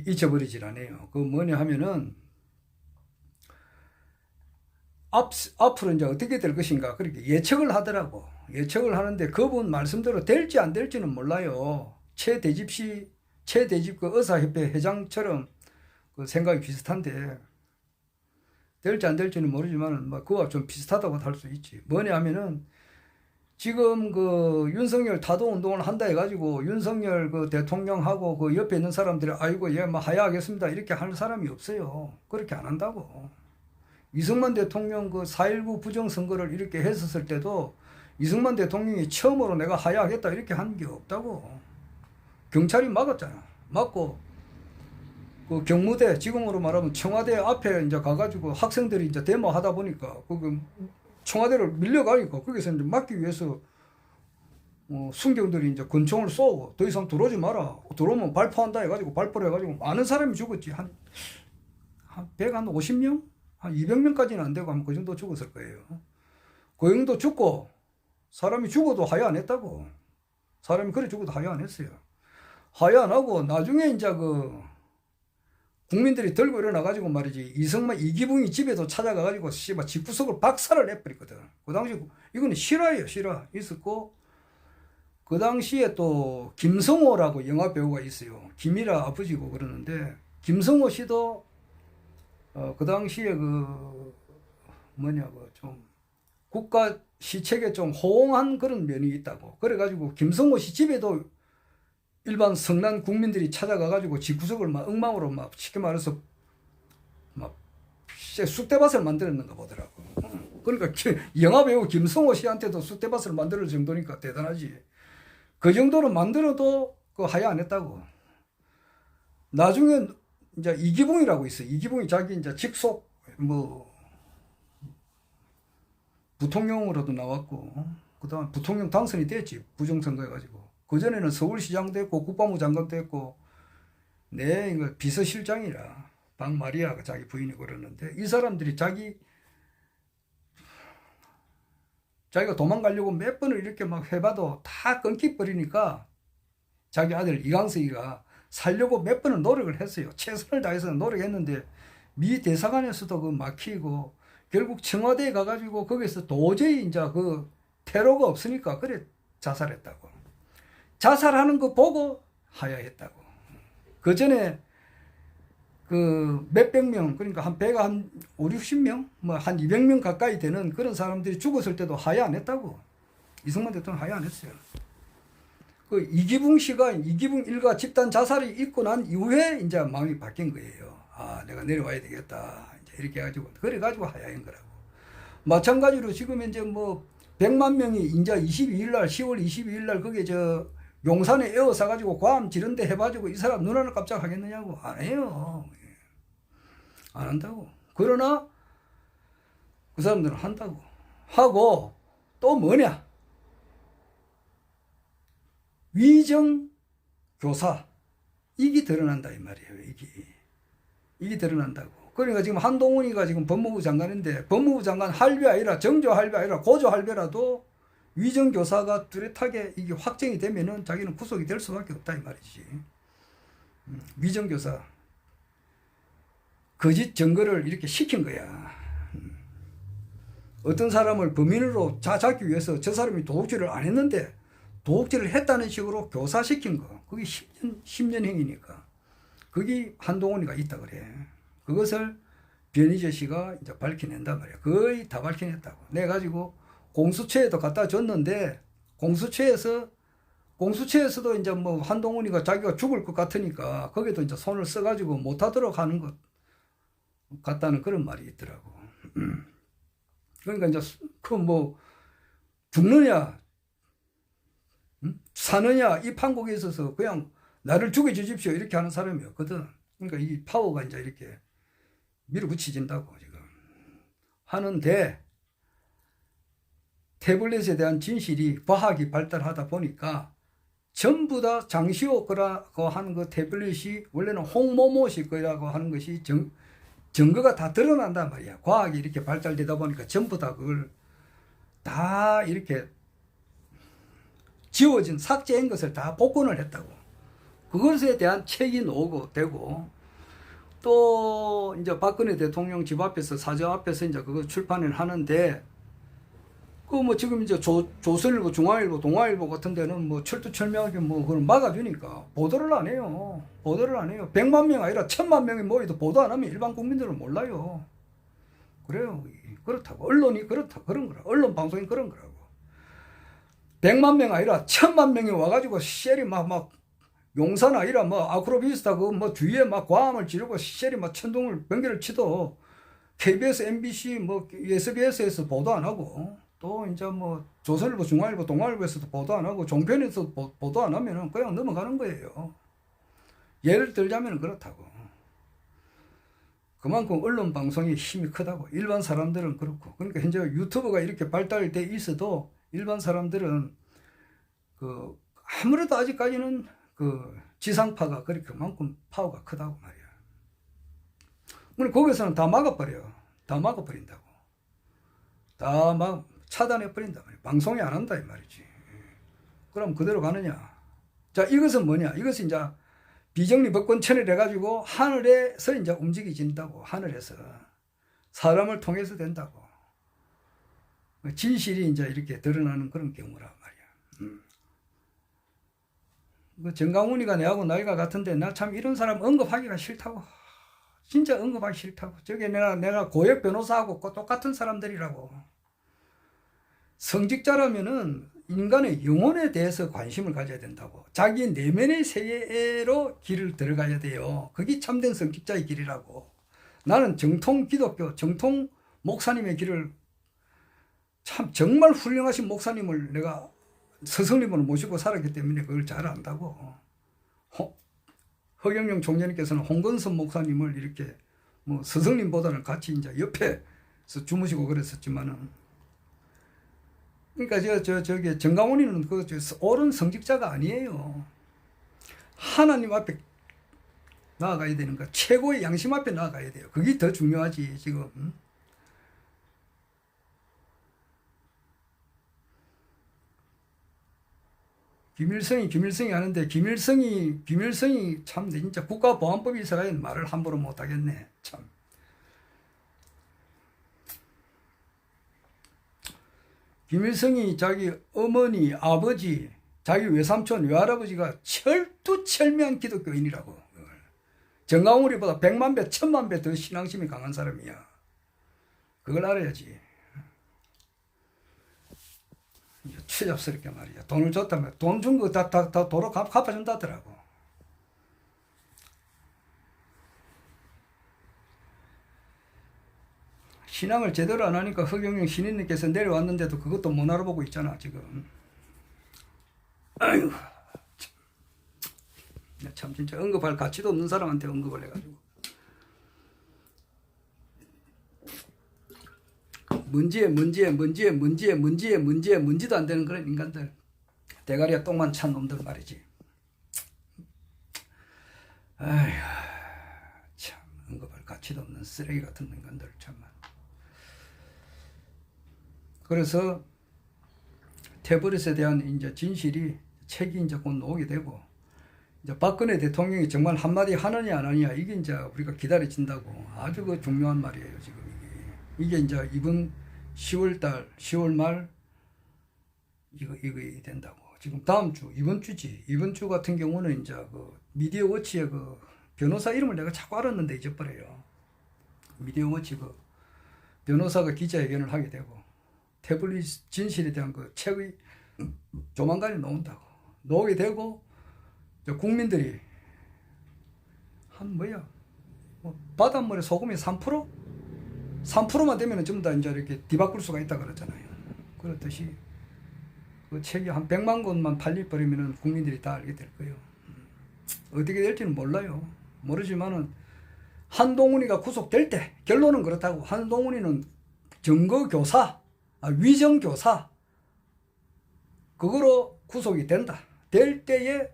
잊어버리질 않아요. 그 뭐냐 하면은, 앞으로 이제 어떻게 될 것인가 그렇게 예측을 하더라고. 예측을 하는데 그분 말씀대로 될지 안 될지는 몰라요. 최대집 그 의사협회 회장처럼 그 생각이 비슷한데, 될지 안 될지는 모르지만 뭐 그와 좀 비슷하다고 할 수 있지. 뭐냐 하면은 지금 그 윤석열 타도 운동을 한다 해가지고 윤석열 그 대통령하고 그 옆에 있는 사람들이 아이고 얘 뭐 하야하겠습니다 이렇게 하는 사람이 없어요. 그렇게 안 한다고. 이승만 대통령 그 4.19 부정선거를 이렇게 했었을 때도 이승만 대통령이 처음으로 내가 하야하겠다 이렇게 한 게 없다고. 경찰이 막았잖아. 막고 그 경무대, 지금으로 말하면 청와대 앞에 이제 가가지고 학생들이 이제 데모하다 보니까 그 청와대를 밀려가니까 거기서 이제 막기 위해서 순경들이 이제 권총을 쏘고 더 이상 들어오지 마라. 들어오면 발포한다 해가지고 발포를 해가지고 많은 사람이 죽었지. 한 150명? 한 200명까지는 안 되고 한 그 정도 죽었을 거예요. 그 정도 죽고 사람이 죽어도 하야 안 했다고. 사람이 그래 죽어도 하야 안 했어요. 하야 안 하고 나중에 이제 그 국민들이 들고 일어나가지고 말이지, 이기붕이 집에도 찾아가가지고 씨발 집구석을 박살을 내버렸거든. 그 당시 이거는 실화예요. 실화 있었고, 그 당시에 또 김성호라고 영화 배우가 있어요. 김일아 아버지고 그러는데, 김성호 씨도 그 당시에 그 좀 국가 시책에 좀 호응한 그런 면이 있다고. 그래가지고 김성호 씨 집에도 일반 성난 국민들이 찾아가가지고 집구석을 막 엉망으로 막 쉽게 말해서 막 쑥대밭을 만들었는가 보더라고. 그러니까 영화배우 김성호 씨한테도 쑥대밭을 만들 정도니까 대단하지. 그 정도로 만들어도 그 하야 안 했다고. 나중에 이제 이기붕이라고 있어. 이기붕이 자기 이제 직속 뭐 부통령으로도 나왔고, 그다음 부통령 당선이 됐지. 부정선거 해가지고. 그전에는 서울시장도 했고 국방부 장관도 했고, 네, 이거 비서실장이라 박마리아가 자기 부인이 그러는데, 이 사람들이 자기가 도망가려고 몇 번을 이렇게 막 해봐도 다 끊기버리니까 자기 아들 이강석이가 살려고 몇 번을 노력을 했어요. 최선을 다해서 노력했는데 미 대사관에서도 그 막히고, 결국 청와대에 가가지고 거기서 도저히 이제 그 테러가 없으니까 그래 자살했다고. 자살하는 거 보고 하야했다고. 그 전에 그 몇백 명, 그러니까 한 배가 한 5, 60명, 뭐 한 200명 가까이 되는 그런 사람들이 죽었을 때도 하야 안 했다고. 이승만 대통령 하야 안 했어요. 그 이기붕 씨가 이기붕 일가 집단 자살이 있고 난 이후에 이제 마음이 바뀐 거예요. 아, 내가 내려와야 되겠다. 이제 이렇게 해가지고, 그래가지고 하야인 거라고. 마찬가지로 지금 이제 뭐 100만 명이 이제 22일 날, 10월 22일 날 거기에 용산에 에워싸가지고 괌 지른데 해가지고 이 사람 눈 하나 깜짝 하겠느냐고. 안 해요. 안 한다고. 그러나 그 사람들은 한다고. 하고 또 뭐냐? 위정 교사, 이게 드러난다 이 말이에요. 이게 드러난다고. 그러니까 지금 한동훈이가 지금 법무부 장관인데 법무부 장관 할배 아니라 정조 할배 아니라 고조 할배라도 위정교사가 뚜렷하게 이게 확정이 되면은 자기는 구속이 될 수밖에 없다 이 말이지. 위정교사 거짓 증거를 이렇게 시킨 거야. 어떤 사람을 범인으로 잡기 위해서 저 사람이 도둑질을 안 했는데 도둑질을 했다는 식으로 교사시킨 거. 그게 10년 행위니까. 그게 한동훈이가 있다 그래. 그것을 변희재 씨가 이제 밝혀낸단 말이야. 거의 다 밝혀냈다고. 내 가지고 공수처에도 갖다 줬는데 공수처에서도 이제 뭐 한동훈이가 자기가 죽을 것 같으니까 거기도 이제 손을 써가지고 못하도록 하는 것 같다는 그런 말이 있더라고. 그러니까 이제 그 뭐 죽느냐 사느냐 이 판국에 있어서 그냥 나를 죽여주십시오 이렇게 하는 사람이었거든. 그러니까 이 파워가 이제 이렇게 밀어붙여진다고 지금 하는데, 태블릿에 대한 진실이 과학이 발달하다 보니까 전부 다 장시호 거라고 하는 그 태블릿이 원래는 홍모모씨 거라고 하는 것이 증거가 다 드러난단 말이야. 과학이 이렇게 발달되다 보니까 전부 다 그걸 다 이렇게 지워진 삭제한 것을 다 복원을 했다고. 그것에 대한 책이 나오고 되고, 또 이제 박근혜 대통령 집 앞에서 사저 앞에서 이제 그거 출판을 하는데, 그 뭐 지금 이제 조선일보, 중앙일보, 동아일보 같은 데는 뭐 철두철미하게 뭐 그걸 막아주니까 보도를 안 해요. 보도를 안 해요. 100만 명 아니라 1000만 명이 모여도 보도 안 하면 일반 국민들은 몰라요. 그래요. 그렇다고. 언론이 그렇다. 그런 거라. 언론 방송이 그런 거라고. 100만 명 아니라 1000만 명이 와가지고 쉘이 막 용산 아니라 뭐 아크로비스타 그 뭐 주위에 막 과함을 지르고 쉘이 막 천둥을 번개를 치도 KBS, MBC, 뭐 SBS에서 보도 안 하고, 또 이제 뭐 조선일보, 중앙일보, 동아일보에서도 보도 안 하고 종편에서 보도 안 하면은 그냥 넘어가는 거예요. 예를 들자면 그렇다고. 그만큼 언론 방송이 힘이 크다고. 일반 사람들은 그렇고. 그러니까 현재 유튜브가 이렇게 발달돼 있어도 일반 사람들은 그 아무래도 아직까지는 그 지상파가 그렇게 그만큼 파워가 크다고 말이야. 오늘 거기서는 다 막아버려. 다 막아버린다고. 다 막 차단해버린단 말이야. 방송이 안 한다 이 말이지. 그럼 그대로 가느냐. 자, 이것은 뭐냐. 이것은 이제 비정리 법권 천일해가지고 하늘에서 이제 움직여진다고. 하늘에서. 사람을 통해서 된다고. 진실이 이제 이렇게 드러나는 그런 경우란 말이야. 그 정강훈이가 내하고 나이가 같은데 나 참 이런 사람 언급하기가 싫다고. 진짜 언급하기 싫다고. 저게 내가 고액 변호사하고 똑같은 사람들이라고. 성직자라면은 인간의 영혼에 대해서 관심을 가져야 된다고. 자기 내면의 세계로 길을 들어가야 돼요. 그게 참된 성직자의 길이라고. 나는 정통 기독교, 정통 목사님의 길을, 참 정말 훌륭하신 목사님을 내가 스승님을 모시고 살았기 때문에 그걸 잘 안다고. 허경영 총재님께서는 홍건선 목사님을 이렇게 뭐 스승님보다는 같이 이제 옆에서 주무시고 그랬었지만은, 그러니까 저기 정강훈이는 그 옳은 성직자가 아니에요. 하나님 앞에 나아가야 되는 거, 최고의 양심 앞에 나아가야 돼요. 그게 더 중요하지 지금. 김일성이 하는데 김일성이 참 진짜 국가보안법이 있어야 말을 함부로 못하겠네. 참. 김일성이 자기 어머니, 아버지, 자기 외삼촌, 외할아버지가 철두철미한 기독교인이라고. 정강훈이보다 100만 배, 1000만 배 더 신앙심이 강한 사람이야. 그걸 알아야지. 추잡스럽게 말이야. 돈을 줬다면 돈 준 거 다 도로 갚아준다더라고. 신앙을 제대로 안 하니까 허경영 신인님께서 내려왔는데도 그것도 못 알아보고 있잖아 지금. 아이고 참 진짜 언급할 가치도 없는 사람한테 언급을 해가지고. 문제도 안 되는 그런 인간들, 대가리에 똥만 찬 놈들 말이지. 아휴, 참 언급할 가치도 없는 쓰레기 같은 인간들 참만. 그래서 태블릿에 대한 이제 진실이 책이 이제 곧 나오게 되고, 이제 박근혜 대통령이 정말 한마디 하느냐 안 하느냐 이게 이제 우리가 기다려진다고. 아주 그 중요한 말이에요 지금 이게 이제 이번 10월 말 이거 된다고. 지금 다음 주 이번 주 같은 경우는 이제 그 미디어 워치의 그 변호사 이름을 내가 자꾸 알았는데 잊어버려요. 미디어 워치 그 변호사가 기자회견을 하게 되고, 태블릿 진실에 대한 그 책의 조만간에 나오게 되고, 국민들이 한 뭐야 바닷물에 소금이 3%만 되면 전부 다 이제 이렇게 뒤바꿀 수가 있다 그러잖아요. 그렇듯이 그 책이 한 100만 권만 팔려버리면 국민들이 다 알게 될 거예요. 어떻게 될지는 몰라요. 모르지만은 한동훈이가 구속될 때 결론은 그렇다고. 한동훈이는 증거교사, 위정교사 그거로 구속이 된다. 될 때에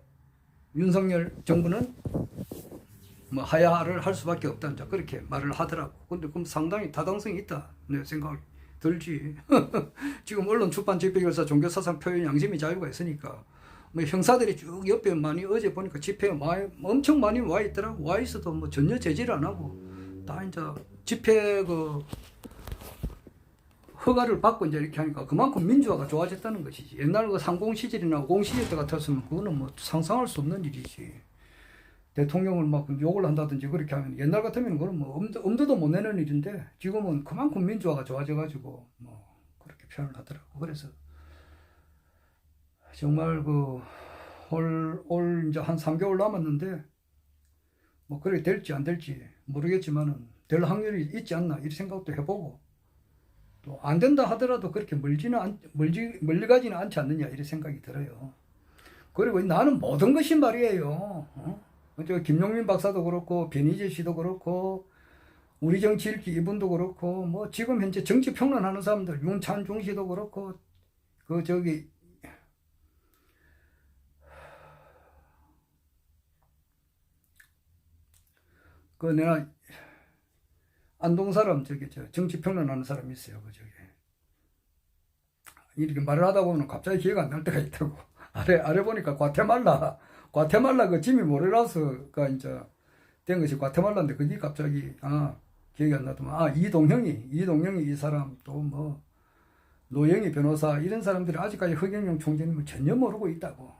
윤석열 정부는 뭐 하야를 할 수밖에 없다. 이제 그렇게 말을 하더라고. 근데 그럼 상당히 타당성이 있다. 내 생각이 들지. 지금 언론, 출판, 집회결사, 종교사상, 표현, 양심의 자유가 있으니까 뭐 형사들이 쭉 옆에 많이 어제 보니까 집회에 엄청 많이 와 있더라고. 와 있어도 뭐 전혀 제지를 안 하고 다 이제 집회 그 허가를 받고 이제 이렇게 하니까 그만큼 민주화가 좋아졌다는 것이지. 옛날 그 상공 시절이나 50 시절 때 같았으면 그거는 뭐 상상할 수 없는 일이지. 대통령을 막 욕을 한다든지 그렇게 하면, 옛날 같으면 그건 뭐 엄두도 못 내는 일인데 지금은 그만큼 민주화가 좋아져가지고 뭐 그렇게 표현을 하더라고. 그래서 정말 그 올 이제 한 3개월 남았는데 뭐 그렇게 될지 안 될지 모르겠지만은 될 확률이 있지 않나 이 생각도 해보고, 또 안 된다 하더라도 그렇게 멀리 가지는 않지 않느냐 이런 생각이 들어요. 그리고 나는 모든 것이 말이에요. 저 김용민 박사도 그렇고 변희재 씨도 그렇고 우리 정치 읽기 이분도 그렇고 뭐 지금 현재 정치 평론하는 사람들 윤찬중 씨도 그렇고 그 저기 그 내가 안동 사람 저기 저 정치 평론하는 사람이 있어요. 그 저기 이렇게 말을 하다 보면 갑자기 기회가 안 날 때가 있다고. 아래 보니까 과테말라 그 지미 모레라스가 이제 된 것이 과테말라인데 그게 갑자기 기억이 안 나더만. 이동형이 이 사람, 또 뭐 노영희 변호사 이런 사람들이 아직까지 허경영 총재님을 전혀 모르고 있다고.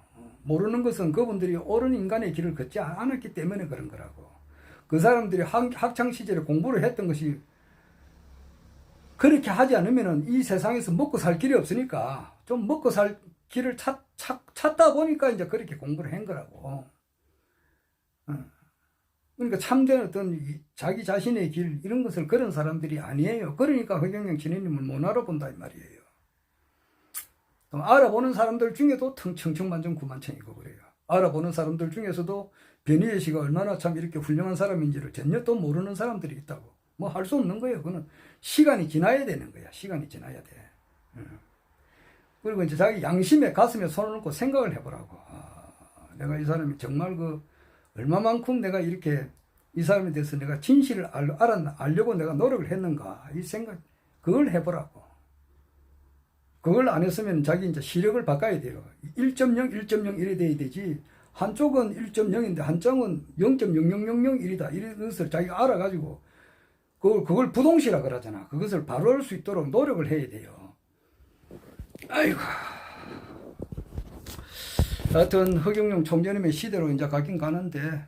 모르는 것은 그분들이 옳은 인간의 길을 걷지 않았기 때문에 그런 거라고. 그 사람들이 학창 시절에 공부를 했던 것이 그렇게 하지 않으면은 이 세상에서 먹고 살 길이 없으니까 좀 먹고 살 길을 찾다 보니까 이제 그렇게 공부를 한 거라고. 그러니까 참된 어떤 자기 자신의 길 이런 것을 그런 사람들이 아니에요. 그러니까 허경영 진해님을 못 알아본다 이 말이에요. 알아보는 사람들 중에도 청천만천구만천이고 그래요. 알아보는 사람들 중에서도 변희재 씨가 얼마나 참 이렇게 훌륭한 사람인지를 전혀 또 모르는 사람들이 있다고. 뭐 할 수 없는 거예요. 그거는 시간이 지나야 되는 거야. 시간이 지나야 돼. 그리고 이제 자기 양심에 가슴에 손을 얹고 생각을 해보라고. 내가 이 사람이 정말 그 얼마만큼 내가 이렇게 이 사람에 대해서 내가 진실을 알려고 내가 노력을 했는가 이 생각, 그걸 해보라고. 그걸 안 했으면 자기 이제 시력을 바꿔야 돼요. 1.0, 1.0 이래 돼야 되지. 한쪽은 1.0인데 한쪽은 0.0001이다. 이런 것을 자기가 알아가지고 그걸 부동시라 그러잖아. 그것을 바로 할 수 있도록 노력을 해야 돼요. 아이고. 하여튼 허경영 총재님의 시대로 이제 가긴 가는데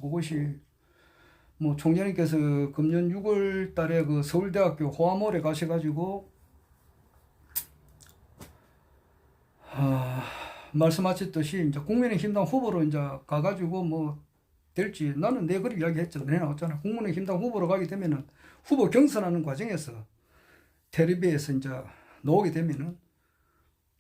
그것이 뭐 총재님께서 금년 6월 달에 그 서울대학교 호화몰에 가셔가지고 말씀하셨듯이 이제 국민의힘당 후보로 이제 가가지고 뭐 될지, 나는 내 그렇게 이야기했잖아. 내나왔잖아. 국민의힘당 후보로 가게 되면은 후보 경선하는 과정에서 텔레비에서 이제 나오게 되면은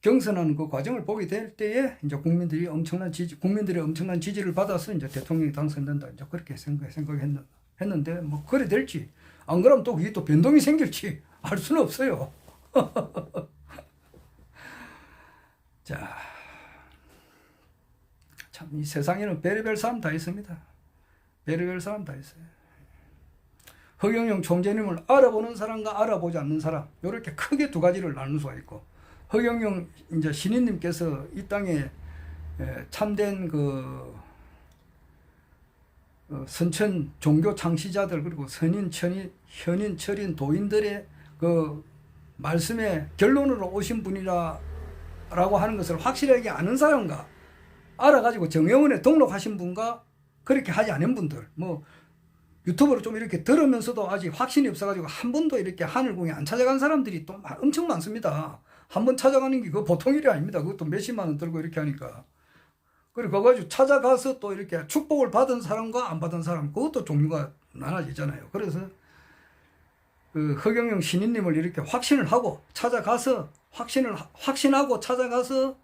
경선하는 그 과정을 보게 될 때에 이제 국민들의 엄청난 지지를 받아서 이제 대통령이 당선된다. 이제 그렇게 생각했는데 뭐 그래 될지 안 그러면 또 그게 또 변동이 생길지 알 수는 없어요. 자, 참 이 세상에는 별의별 사람 다 있습니다. 별의별 사람 다 있어요. 허경영 총재님을 알아보는 사람과 알아보지 않는 사람, 이렇게 크게 두 가지를 나눌 수가 있고, 허경영 이제 신인님께서 이 땅에 참된 선천 종교 창시자들, 그리고 선인, 천인, 현인, 철인, 도인들의 그 말씀의 결론으로 오신 분이라고 하는 것을 확실하게 아는 사람과 알아가지고 정회원에 등록하신 분과 그렇게 하지 않은 분들, 뭐 유튜브로 좀 이렇게 들으면서도 아직 확신이 없어가지고 한 번도 이렇게 하늘궁에 안 찾아간 사람들이 또 엄청 많습니다. 한 번 찾아가는 게 그거 보통 일이 아닙니다. 그것도 몇십만 원 들고 이렇게 하니까. 그리고 그거 가지고 찾아가서 또 이렇게 축복을 받은 사람과 안 받은 사람, 그것도 종류가 나눠지잖아요. 그래서 그 허경영 신인님을 이렇게 확신을 하고 찾아가서 확신하고 찾아가서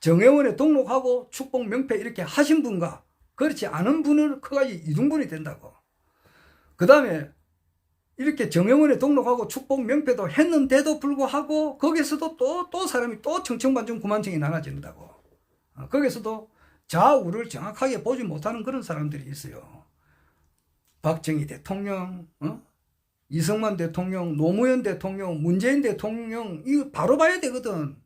정회원에 등록하고 축복 명패 이렇게 하신 분과 그렇지 않은 분은 그까지 이등분이 된다고. 그 다음에 이렇게 정회원에 등록하고 축복 명패도 했는데도 불구하고 거기서도 또 사람이 또 청천만청 구만청이 나눠진다고. 거기서도 좌우를 정확하게 보지 못하는 그런 사람들이 있어요. 박정희 대통령, 이승만 대통령, 노무현 대통령, 문재인 대통령, 이거 바로 봐야 되거든.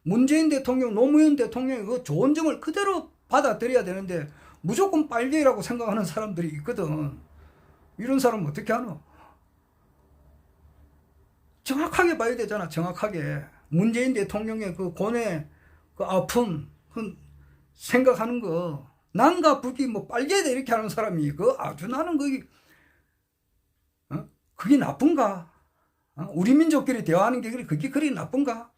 문재인 대통령, 노무현 대통령이 그 좋은 점을 그대로 받아들여야 되는데 무조건 빨갱이라고 생각하는 사람들이 있거든. 이런 사람은 어떻게 하노? 정확하게 봐야 되잖아. 정확하게. 문재인 대통령의 그 고뇌, 그 아픔, 그 생각하는 거, 남과 북이 뭐 빨개다 이렇게 하는 사람이 그 아주 나는 그게 나쁜가? 우리 민족끼리 대화하는 게 그게 그리 나쁜가?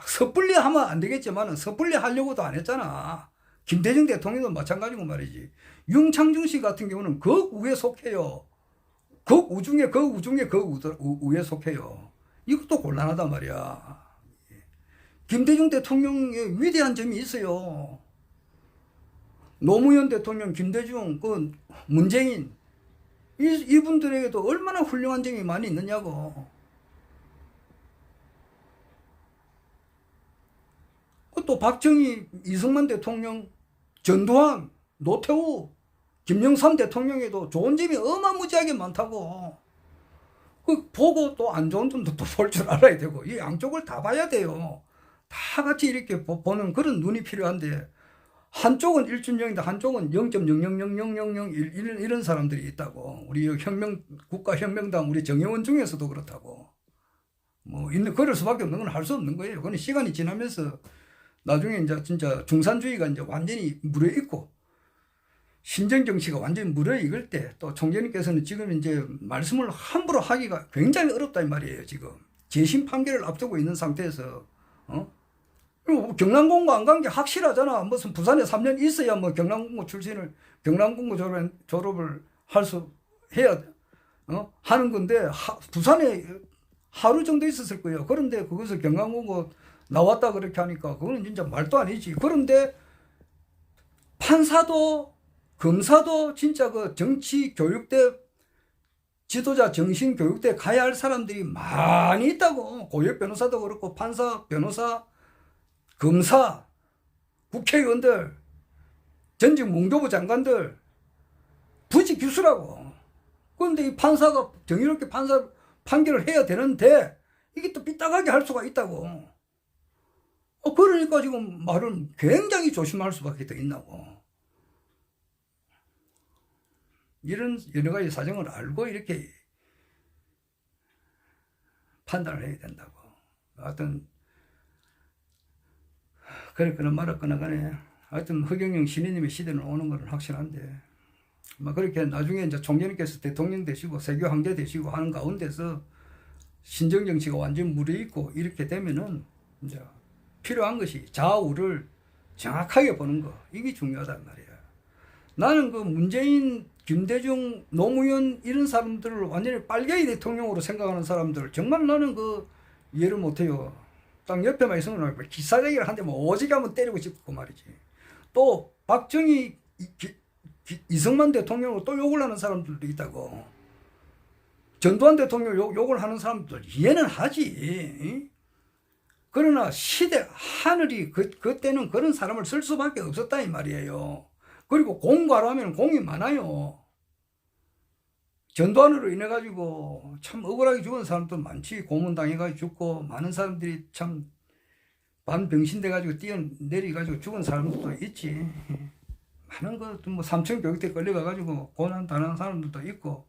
섣불리 하면 안 되겠지만 섣불리 하려고도 안 했잖아. 김대중 대통령도 마찬가지고 말이지. 윤창중 씨 같은 경우는 극우에 속해요. 극우 중에 극우에 속해요. 이것도 곤란하단 말이야. 김대중 대통령의 위대한 점이 있어요. 노무현 대통령, 김대중, 문재인, 이분들에게도 얼마나 훌륭한 점이 많이 있느냐고. 또 박정희, 이승만 대통령, 전두환, 노태우, 김영삼 대통령에도 좋은 점이 어마무지하게 많다고. 그 보고 또 안 좋은 점도 또 볼 줄 알아야 되고, 이 양쪽을 다 봐야 돼요. 다 같이 이렇게 보는 그런 눈이 필요한데, 한쪽은 1.0인데 한쪽은 0.000001 이런 사람들이 있다고. 우리 국가혁명당 우리 정의원 중에서도 그렇다고. 그럴 수밖에 없는 건 할 수 없는 거예요. 그건 시간이 지나면서 나중에 이제 진짜 중산주의가 이제 완전히 무르익고 신정 정치가 완전히 무르익을 때 또 총재님께서는 지금 이제 말씀을 함부로 하기가 굉장히 어렵다 이 말이에요. 지금 재심 판결을 앞두고 있는 상태에서 경남공고 안 간 게 확실하잖아. 무슨 부산에 3년 있어야 뭐 경남공고 졸업을 할 수 해야 하는 건데 부산에 하루 정도 있었을 거예요. 그런데 그것을 경남공고 나왔다 그렇게 하니까 그거는 진짜 말도 아니지. 그런데 판사도 검사도 진짜 그 정치 교육대 지도자 정신 교육대 가야 할 사람들이 많이 있다고. 고역 변호사도 그렇고 판사, 변호사, 검사, 국회의원들, 전직 문교부 장관들 부지 기수라고. 그런데 이 판사가 정의롭게 판사 판결을 해야 되는데 이게 또 삐딱하게 할 수가 있다고. 그러니까 지금 말은 굉장히 조심할 수밖에 더 있나고. 이런 여러 가지 사정을 알고 이렇게 판단을 해야 된다고. 하여튼 그랬거나 말았거나 간에 하여튼 허경영 신인님의 시대는 오는 건 확실한데 그렇게 나중에 이제 총재님께서 대통령 되시고 세계 황제 되시고 하는 가운데서 신정 정치가 완전 무르익고 이렇게 되면은 이제 필요한 것이 좌우를 정확하게 보는 거. 이게 중요하단 말이야. 나는 그 문재인, 김대중, 노무현 이런 사람들을 완전히 빨갱이 대통령으로 생각하는 사람들 정말 나는 이해를 못해요. 딱 옆에만 있으면 기사대기를 한 대 오지게 한번 때리고 싶고 말이지. 또 박정희, 이승만 대통령을 또 욕을 하는 사람들도 있다고. 전두환 대통령 욕을 하는 사람들 이해는 하지. 그러나 시대 하늘이 그때는 그런 사람을 쓸 수밖에 없었다 이 말이에요. 그리고 공과라면 공이 많아요. 전두환으로 인해 가지고 참 억울하게 죽은 사람도 많지. 고문당해가지고 죽고, 많은 사람들이 참 반병신돼 가지고 뛰어내리 가지고 죽은 사람들도 있지. 많은 것도 뭐 삼청교육대 끌려가 가지고 고난 당한 사람들도 있고.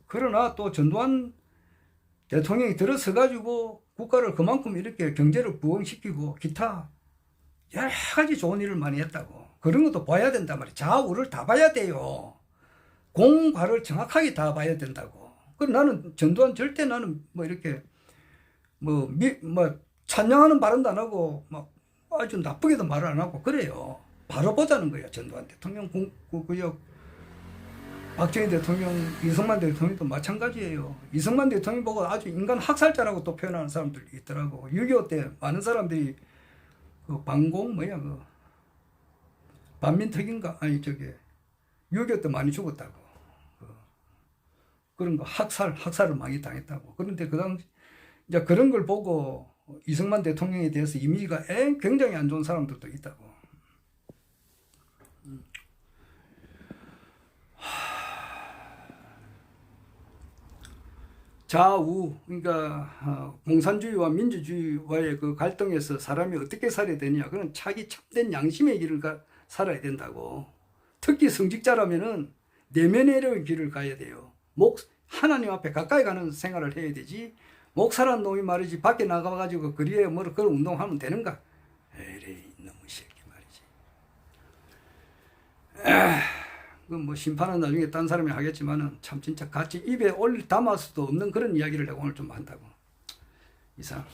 그러나 또 전두환 대통령이 들어서 가지고 국가를 그만큼 이렇게 경제를 부흥시키고 기타 여러 가지 좋은 일을 많이 했다고. 그런 것도 봐야 된단 말이에요. 좌우를 다 봐야 돼요. 공과를 정확하게 다 봐야 된다고. 그럼 나는 전두환 절대 나는 뭐 이렇게 뭐 찬양하는 발언도 안 하고 막 아주 나쁘게도 말을 안 하고 그래요. 바로 보자는 거야. 전두환 대통령, 그역 박정희 대통령, 이승만 대통령도 마찬가지예요. 이승만 대통령 보고 아주 인간 학살자라고 또 표현하는 사람들이 있더라고. 6.25 때 많은 사람들이 그 반공 그 반민특인가 아니 저게 6.25 때 많이 죽었다고. 그런 거 학살을 많이 당했다고. 그런데 그 당시 이제 그런 걸 보고 이승만 대통령에 대해서 이미지가 굉장히 안 좋은 사람들도 있다고. 좌우, 그러니까 공산주의와 민주주의와의 그 갈등에서 사람이 어떻게 살아야 되냐. 그건 자기 참된 양심의 길을 살아야 된다고. 특히 성직자라면은 내면의 길을 가야 돼요. 하나님 앞에 가까이 가는 생활을 해야 되지. 목사란 놈이 말이지 밖에 나가가지고 그리에 그런 운동하면 되는가? 에이, 너무 새끼 말이지. 그 뭐 심판은 나중에 딴 사람이 하겠지만은 참 진짜 같이 입에 담을 수도 없는 그런 이야기를 내가 오늘 좀 한다고. 이상.